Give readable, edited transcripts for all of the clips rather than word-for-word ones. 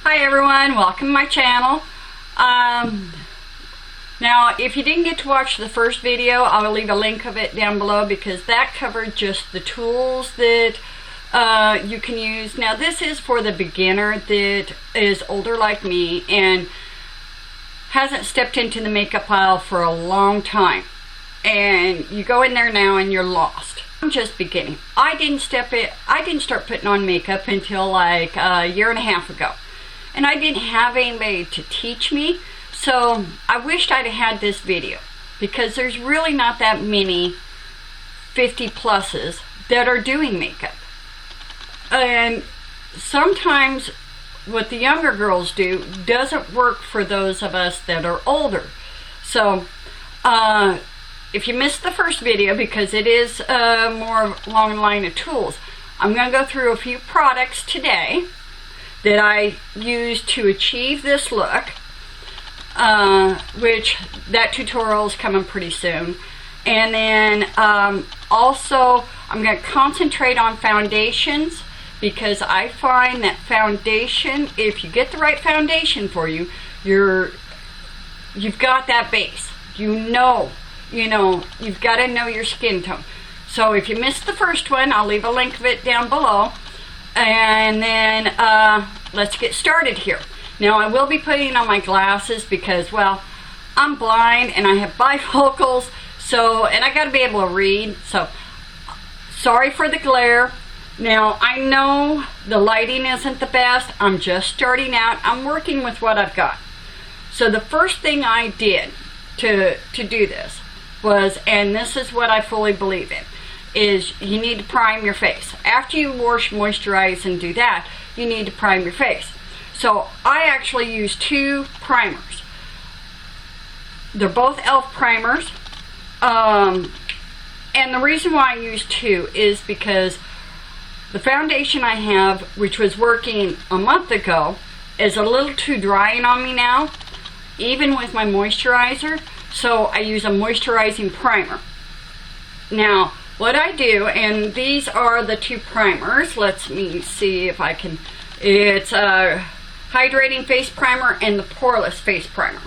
Hi everyone, welcome to my channel. Now if you didn't get to watch the first video, I will leave a link of it down below because that covered just the tools that you can use. Now this is for the beginner that is older like me and hasn't stepped into the makeup aisle for a long time. And you go in there now and you're lost. I'm just beginning. I didn't start putting on makeup until like a year and a half ago. And I didn't have anybody to teach me. So I wished I'd had this video because there's really not that many 50 pluses that are doing makeup. And sometimes what the younger girls do doesn't work for those of us that are older. So if you missed the first video, because it is more along the line of tools, I'm going to go through a few products today that I use to achieve this look, which that tutorial is coming pretty soon. And then also I'm going to concentrate on foundations, because I find that foundation, if you get the right foundation for you, you've got that base. You've got to know your skin tone. So if you missed the first one, I'll leave a link of it down below. And then let's get started here. Now I will be putting on my glasses because, well, I'm blind and I have bifocals, and I got to be able to read. So sorry for the glare. Now I know the lighting isn't the best. I'm just starting out. I'm working with what I've got. So the first thing I did to do this was, and this is what I fully believe in, is you need to prime your face. After you wash, moisturize, and do that, you need to prime your face. So I actually use two primers. They're both e.l.f. primers. And the reason why I use two is because the foundation I have, which was working a month ago, is a little too drying on me now, even with my moisturizer. So I use a moisturizing primer. Now, what I do, and these are the two primers. Let me see if I can. It's a hydrating face primer and the poreless face primer.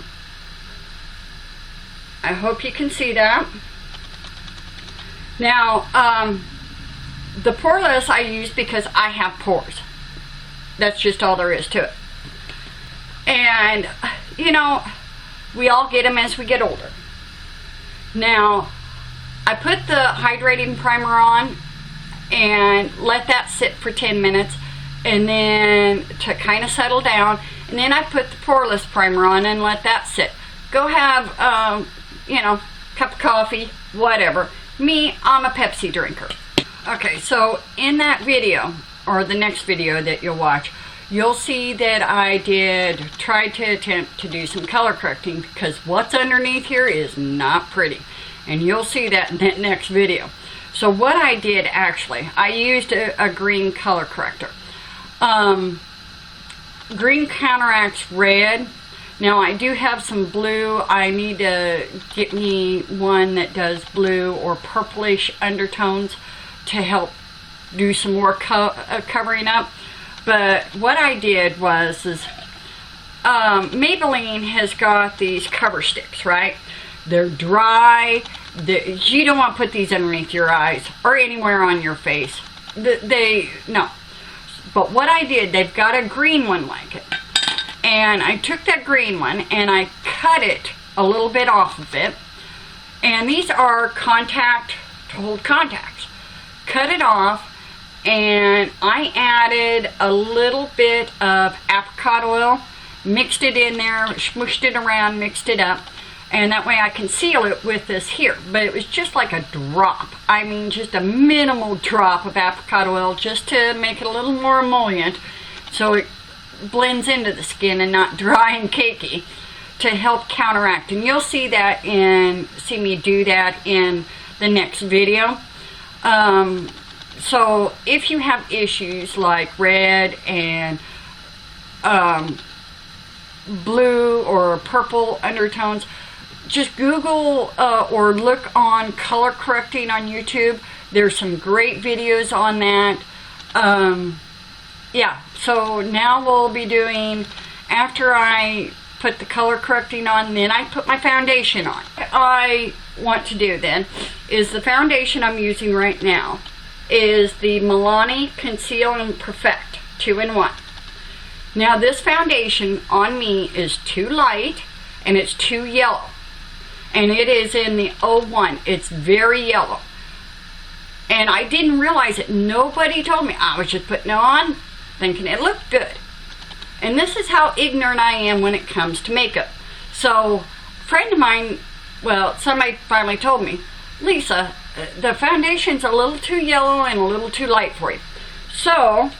I hope you can see that. Now, the poreless I use because I have pores. That's just all there is to it. And, we all get them as we get older. Now, I put the hydrating primer on and let that sit for 10 minutes, and then to kind of settle down, and then I put the poreless primer on and let that sit. Go have, cup of coffee, whatever. Me, I'm a Pepsi drinker. Okay, so in that video, or the next video that you'll watch, you'll see that I tried to attempt to do some color correcting, because what's underneath here is not pretty. And you'll see that in that next video. So what I did actually, I used a green color corrector. Green counteracts red. Now I do have some blue. I need to get me one that does blue or purplish undertones to help do some more covering up. But what I did was, Maybelline has got these cover sticks, right? They're dry. You don't want to put these underneath your eyes or anywhere on your face. No. But what I did, they've got a green one like it. And I took that green one and I cut it a little bit off of it. And these are to hold contacts. Cut it off, and I added a little bit of apricot oil, mixed it in there, smushed it around, mixed it up, and that way I can seal it with this here. But it was just like a drop. I mean, just a minimal drop of apricot oil, just to make it a little more emollient so it blends into the skin and not dry and cakey, to help counteract. And you'll see me do that in the next video. So if you have issues like red and blue or purple undertones, just Google or look on color correcting on YouTube. There's some great videos on that. Yeah, So now we'll be doing, after I put the color correcting on, then I put my foundation on. What I want to do then is the foundation I'm using right now is the Milani Conceal and Perfect 2-in-1. Now this foundation on me is too light and it's too yellow. And it is in the 01. It's very yellow. And I didn't realize it. Nobody told me. I was just putting it on, thinking it looked good. And this is how ignorant I am when it comes to makeup. So, a friend of mine, well, somebody finally told me, Lisa, the foundation's a little too yellow and a little too light for you. So,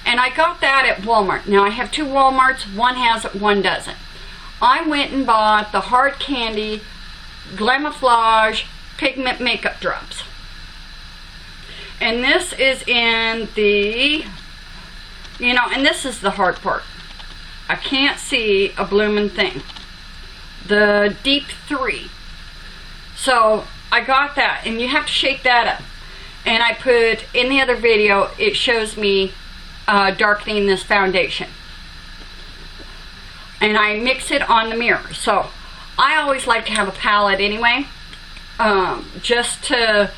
and I got that at Walmart. Now, I have 2 Walmarts. One has it, one doesn't. I went and bought the Hard Candy Glamouflage Pigment Makeup Drops. And this is in the, and this is the hard part. I can't see a blooming thing. The Deep 3. So I got that, and you have to shake that up. And I put, in the other video, it shows me darkening this foundation. And I mix it on the mirror. So I always like to have a palette anyway, just to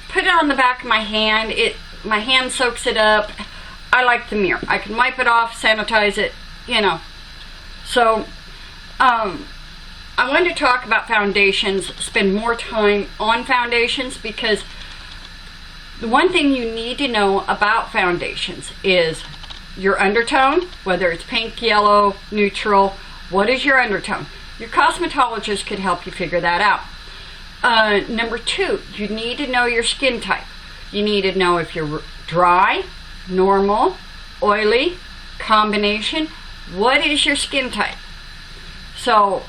put it on the back of my hand. My hand soaks it up. I like the mirror. I can wipe it off, sanitize it, So, I wanted to talk about foundations, spend more time on foundations, because the one thing you need to know about foundations is your undertone, whether it's pink, yellow, neutral. What is your undertone? Your cosmetologist could help you figure that out. Number 2, you need to know your skin type. You need to know if you're dry, normal, oily, combination. What is your skin type? So,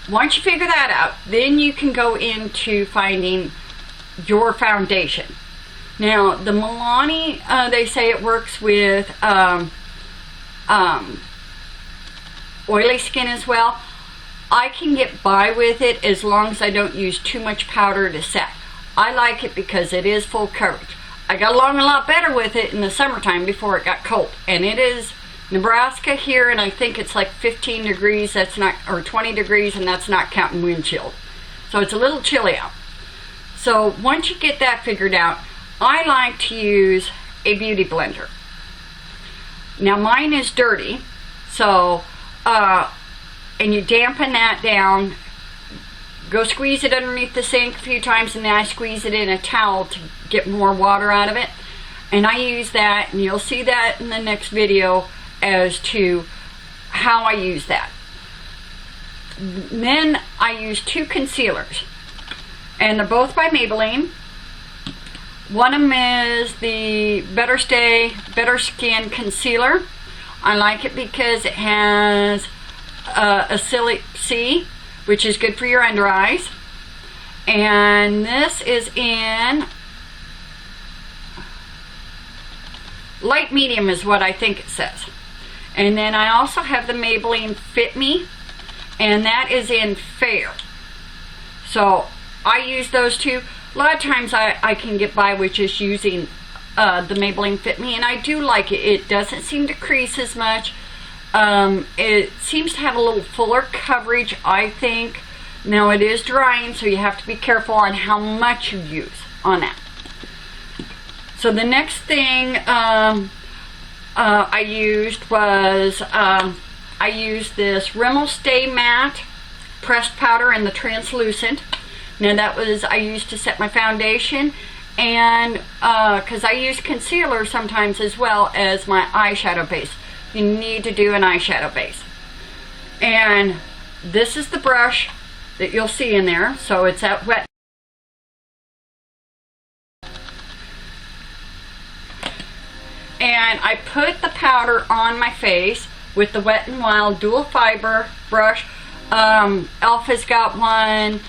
once you figure that out, then you can go into finding your foundation. Now, the Milani, they say it works with oily skin as well. I can get by with it as long as I don't use too much powder to set. I like it because it is full coverage. I got along a lot better with it in the summertime before it got cold. And it is Nebraska here, and I think it's like 15 degrees, that's not, or 20 degrees, and that's not counting wind chill. So it's a little chilly out. So once you get that figured out, I like to use a beauty blender. Now mine is dirty, so and you dampen that down. Go squeeze it underneath the sink a few times, and then I squeeze it in a towel to get more water out of it. And I use that, and you'll see that in the next video as to how I use that. Then I use 2 concealers, and they're both by Maybelline. One of them is the Better Skin Concealer. I like it because it has Acrylic C, which is good for your under eyes. And this is in light medium is what I think it says. And then I also have the Maybelline Fit Me, and that is in fair. So I use those 2. A lot of times I can get by with just using the Maybelline Fit Me, and I do like it. It doesn't seem to crease as much. It seems to have a little fuller coverage, I think. Now it is drying, so you have to be careful on how much you use on that. So the next thing I used was I used this Rimmel Stay Matte pressed powder in the translucent. Now that was I used to set my foundation, and because I use concealer sometimes as well as my eyeshadow base. You need to do an eyeshadow base. And this is the brush that you'll see in there. So it's that wet. And I put the powder on my face with the Wet n Wild dual fiber brush. Elf's got one.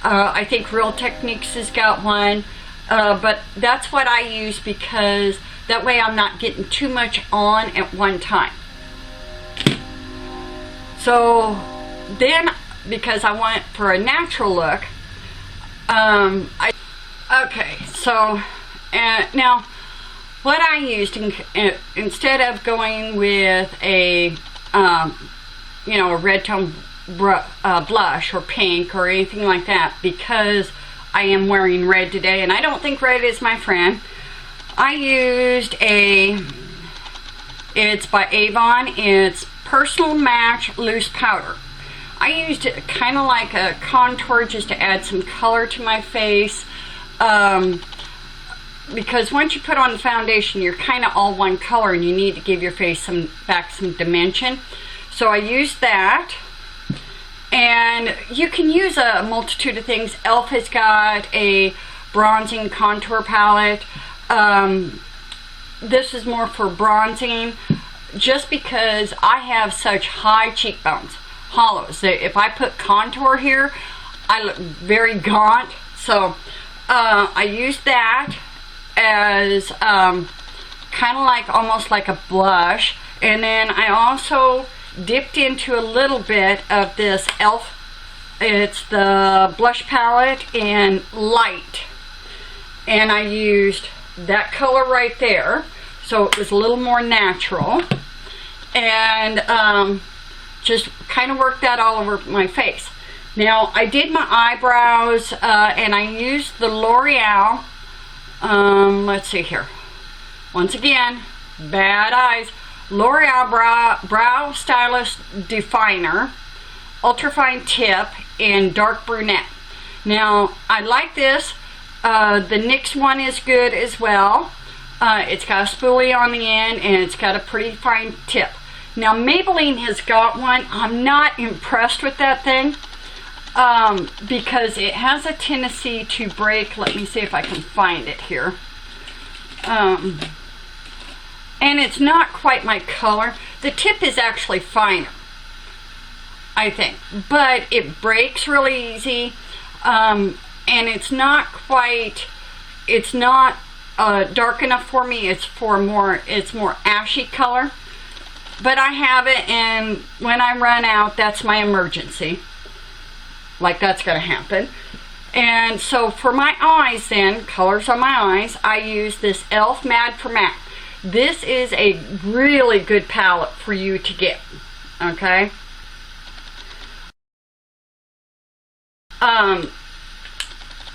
I think Real Techniques has got one. But that's what I use because that way I'm not getting too much on at one time. So then, because I want for a natural look, okay, so And now, what I used instead of going with a a red tone blush or pink or anything like that, because I am wearing red today and I don't think red is my friend, I used it's by Avon, it's Personal Match Loose Powder. I used it kind of like a contour just to add some color to my face, because once you put on the foundation, you're kind of all one color and you need to give your face some dimension. So I used that, and you can use a multitude of things. e.l.f. has got a bronzing contour palette. This is more for bronzing, just because I have such high cheekbones, hollows, that if I put contour here, I look very gaunt. So I used that as kind of like almost like a blush, and then I also dipped into a little bit of this e.l.f. It's the blush palette in Light, and I used that color right there, so it was a little more natural, and just kind of worked that all over my face. Now I did my eyebrows, and I used the L'Oreal, let's see here, once again, bad eyes, L'Oreal Brow Stylist Definer Ultrafine Tip in Dark Brunette. Now I like this. The NYX one is good as well. It's got a spoolie on the end and it's got a pretty fine tip. Now Maybelline has got one. I'm not impressed with that thing, because it has a tendency to break. Let me see if I can find it here. And it's not quite my color. The tip is actually finer, I think, but it breaks really easy, and it's not quite, it's not dark enough for me. It's more ashy color, but I have it, and when I run out, that's my emergency. Like, that's gonna happen. And so for my eyes then, colors on my eyes, I use this e.l.f. Mad for Matte. This is a really good palette for you to get, okay?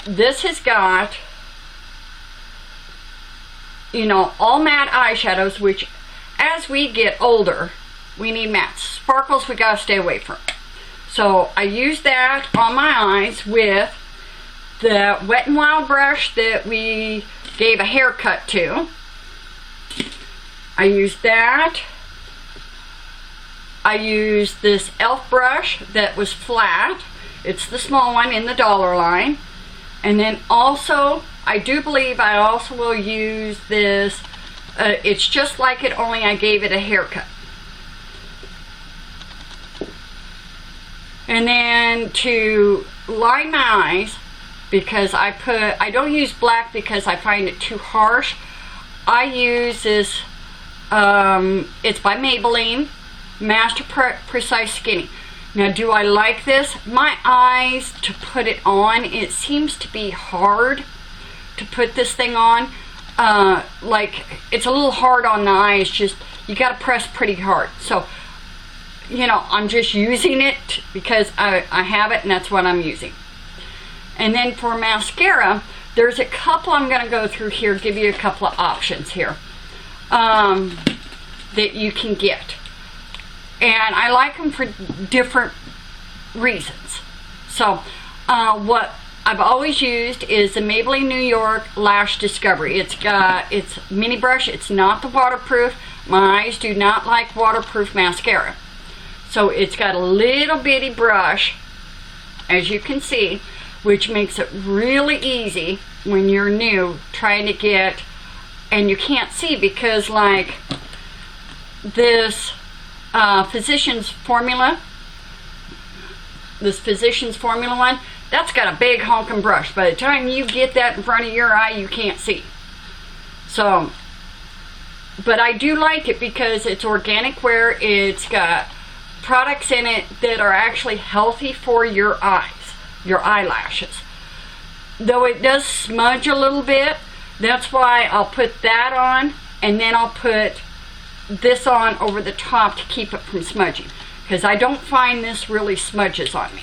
This has got, all matte eyeshadows, which as we get older, we need mattes. Sparkles we gotta stay away from. So I use that on my eyes with the Wet n Wild brush that we gave a haircut to. I used that. I used this e.l.f. brush that was flat. It's the small one in the dollar line. And then also, I do believe I also will use this. It's just like it, only I gave it a haircut. And then to line my eyes, because I don't use black because I find it too harsh. I use this, it's by Maybelline, Master Precise Skinny. Now, do I like this? My eyes, to put it on, it seems to be hard to put this thing on. Like, it's a little hard on the eyes, just, you gotta press pretty hard. So, I'm just using it because I have it and that's what I'm using. And then for mascara, there's a couple I'm gonna go through here, give you a couple of options here that you can get. And I like them for different reasons. So what I've always used is the Maybelline New York Lash Discovery. It's mini brush. It's not the waterproof. My eyes do not like waterproof mascara. So it's got a little bitty brush, as you can see, which makes it really easy when you're new trying to get, and you can't see because like this Physicians Formula one, that's got a big honking brush. By the time you get that in front of your eye, you can't see. So, but I do like it because it's organic wear. It's got products in it that are actually healthy for your eyes, your eyelashes. Though it does smudge a little bit, That's why I'll put that on, and then I'll put this on over the top to keep it from smudging, because I don't find this really smudges on me.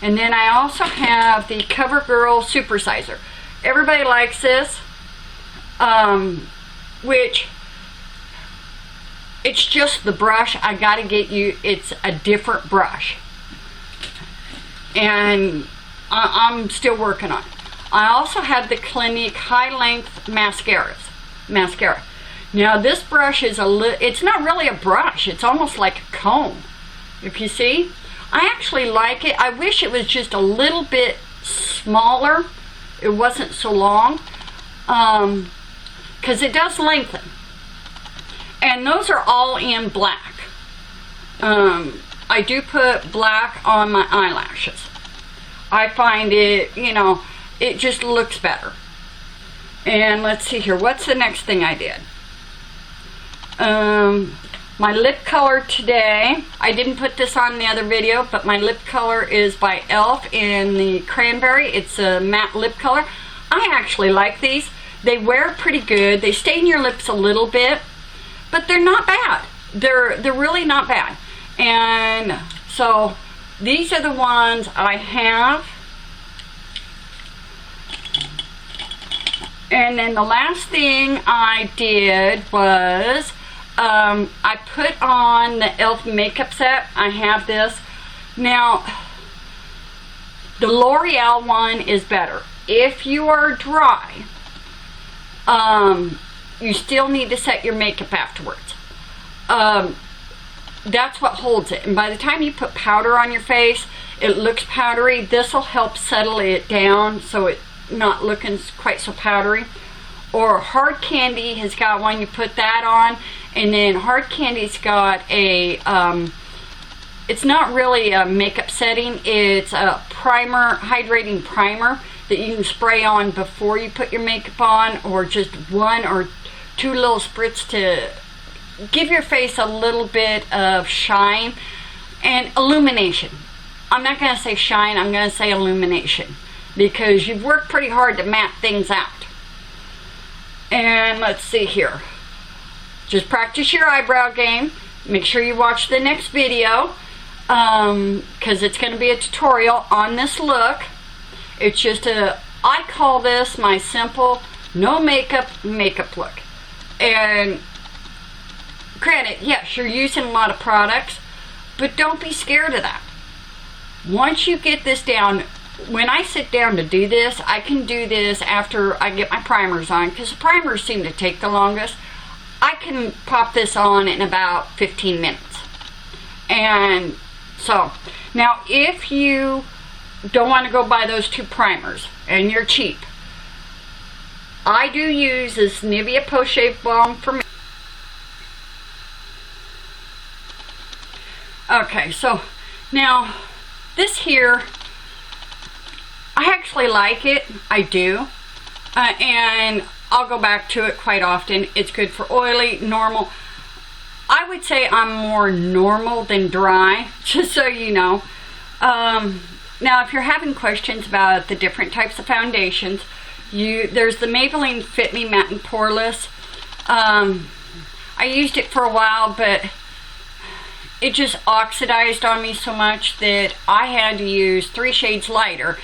And then I also have the CoverGirl Supersizer. Everybody likes this, which it's just the brush. I gotta get you, it's a different brush. And I'm still working on it. I also have the Clinique High Length Mascara. Now this brush is it's not really a brush, it's almost like a comb. If you see, I actually like it. I wish it was just a little bit smaller. It wasn't so long, because it does lengthen. And those are all in black. I do put black on my eyelashes. I find it, you know, it just looks better. And let's see here, what's the next thing I did? My lip color today, I didn't put this on the other video, but my lip color is by e.l.f. in the Cranberry. It's a matte lip color. I actually like these. They wear pretty good. They stain your lips a little bit, but they're not bad. They're really not bad. And so these are the ones I have. And then the last thing I did was I put on the e.l.f. makeup set. I have this. Now, the L'Oreal one is better. If you are dry, you still need to set your makeup afterwards. That's what holds it. And by the time you put powder on your face, it looks powdery. This will help settle it down so it's not looking quite so powdery. Or Hard Candy has got one, you put that on, and then Hard Candy's got a, it's not really a makeup setting, it's a primer, hydrating primer that you can spray on before you put your makeup on, or just one or two little spritz to give your face a little bit of shine and illumination. I'm not going to say shine, I'm going to say illumination, because you've worked pretty hard to map things out. And let's see here. Just practice your eyebrow game. Make sure you watch the next video, because it's going to be a tutorial on this look. It's just I call this my simple no makeup look. And granted, yes, you're using a lot of products, but don't be scared of that. Once you get this down, when I sit down to do this, I can do this after I get my primers on, because the primers seem to take the longest. I can pop this on in about 15 minutes. And so, now if you don't want to go buy those two primers, and you're cheap, I do use this Nivea Post Shave Balm for me. Okay, so now this here, I actually like it. I do. And I'll go back to it quite often. It's good for oily, normal. I would say I'm more normal than dry, just so you know. Now, if you're having questions about the different types of foundations, there's the Maybelline Fit Me Matte and Poreless. I used it for a while, but it just oxidized on me so much that I had to use 3 shades lighter,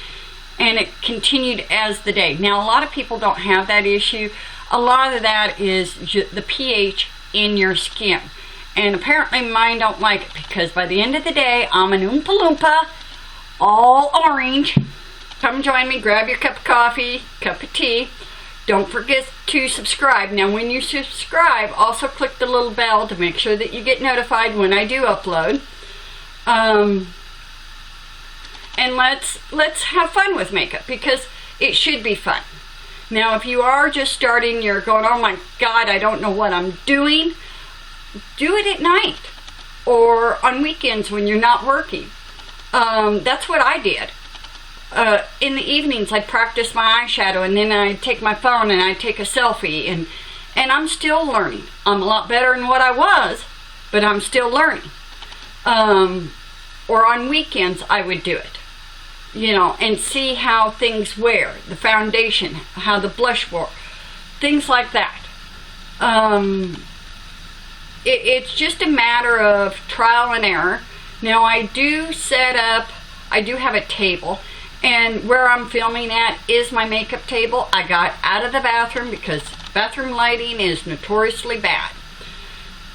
and it continued as the day. Now, a lot of people don't have that issue. A lot of that is the pH in your skin. And apparently mine don't like it, because by the end of the day, I'm an Oompa Loompa, all orange. Come join me, grab your cup of coffee, cup of tea. Don't forget to subscribe. Now, when you subscribe, also click the little bell to make sure that you get notified when I do upload. And let's have fun with makeup, because it should be fun. Now, if you are just starting, you're going, oh my God, I don't know what I'm doing, do it at night or on weekends when you're not working. That's what I did. In the evenings, I'd practice my eyeshadow, and then I'd take my phone and I'd take a selfie, and I'm still learning. I'm a lot better than what I was, but I'm still learning. Or on weekends, I would do it, you know, and see how things wear, the foundation, how the blush things like that. It's just a matter of trial and error. Now I do have a table, and where I'm filming at is my makeup table. I got out of the bathroom because bathroom lighting is notoriously bad.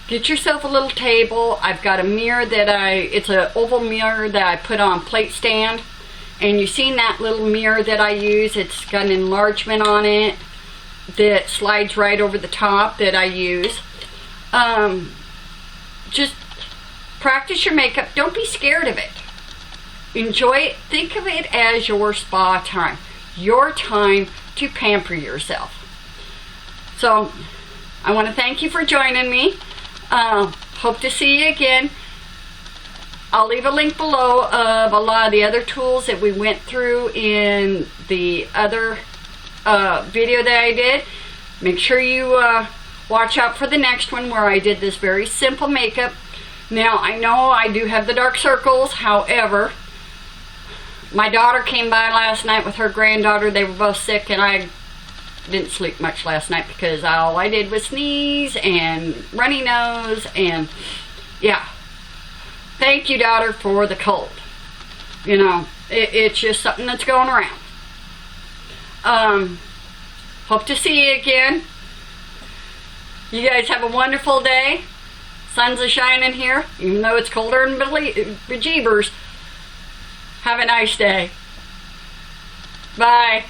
Get yourself a little table. I've got a mirror it's an oval mirror that I put on plate stand. And you've seen that little mirror that I use. It's got an enlargement on it that slides right over the top that I use. Just practice your makeup. Don't be scared of it. Enjoy it. Think of it as your spa time. Your time to pamper yourself. So, I want to thank you for joining me. Hope to see you again. I'll leave a link below of a lot of the other tools that we went through in the other video that I did. Make sure you watch out for the next one where I did this very simple makeup. Now, I know I do have the dark circles. However, my daughter came by last night with her granddaughter. They were both sick, and I didn't sleep much last night because all I did was sneeze and runny nose, and yeah. Thank you, daughter, for the cold. You know, it's just something that's going around. Hope to see you again. You guys have a wonderful day. Sun's a shining here, even though it's colder than bejeebers. Have a nice day. Bye.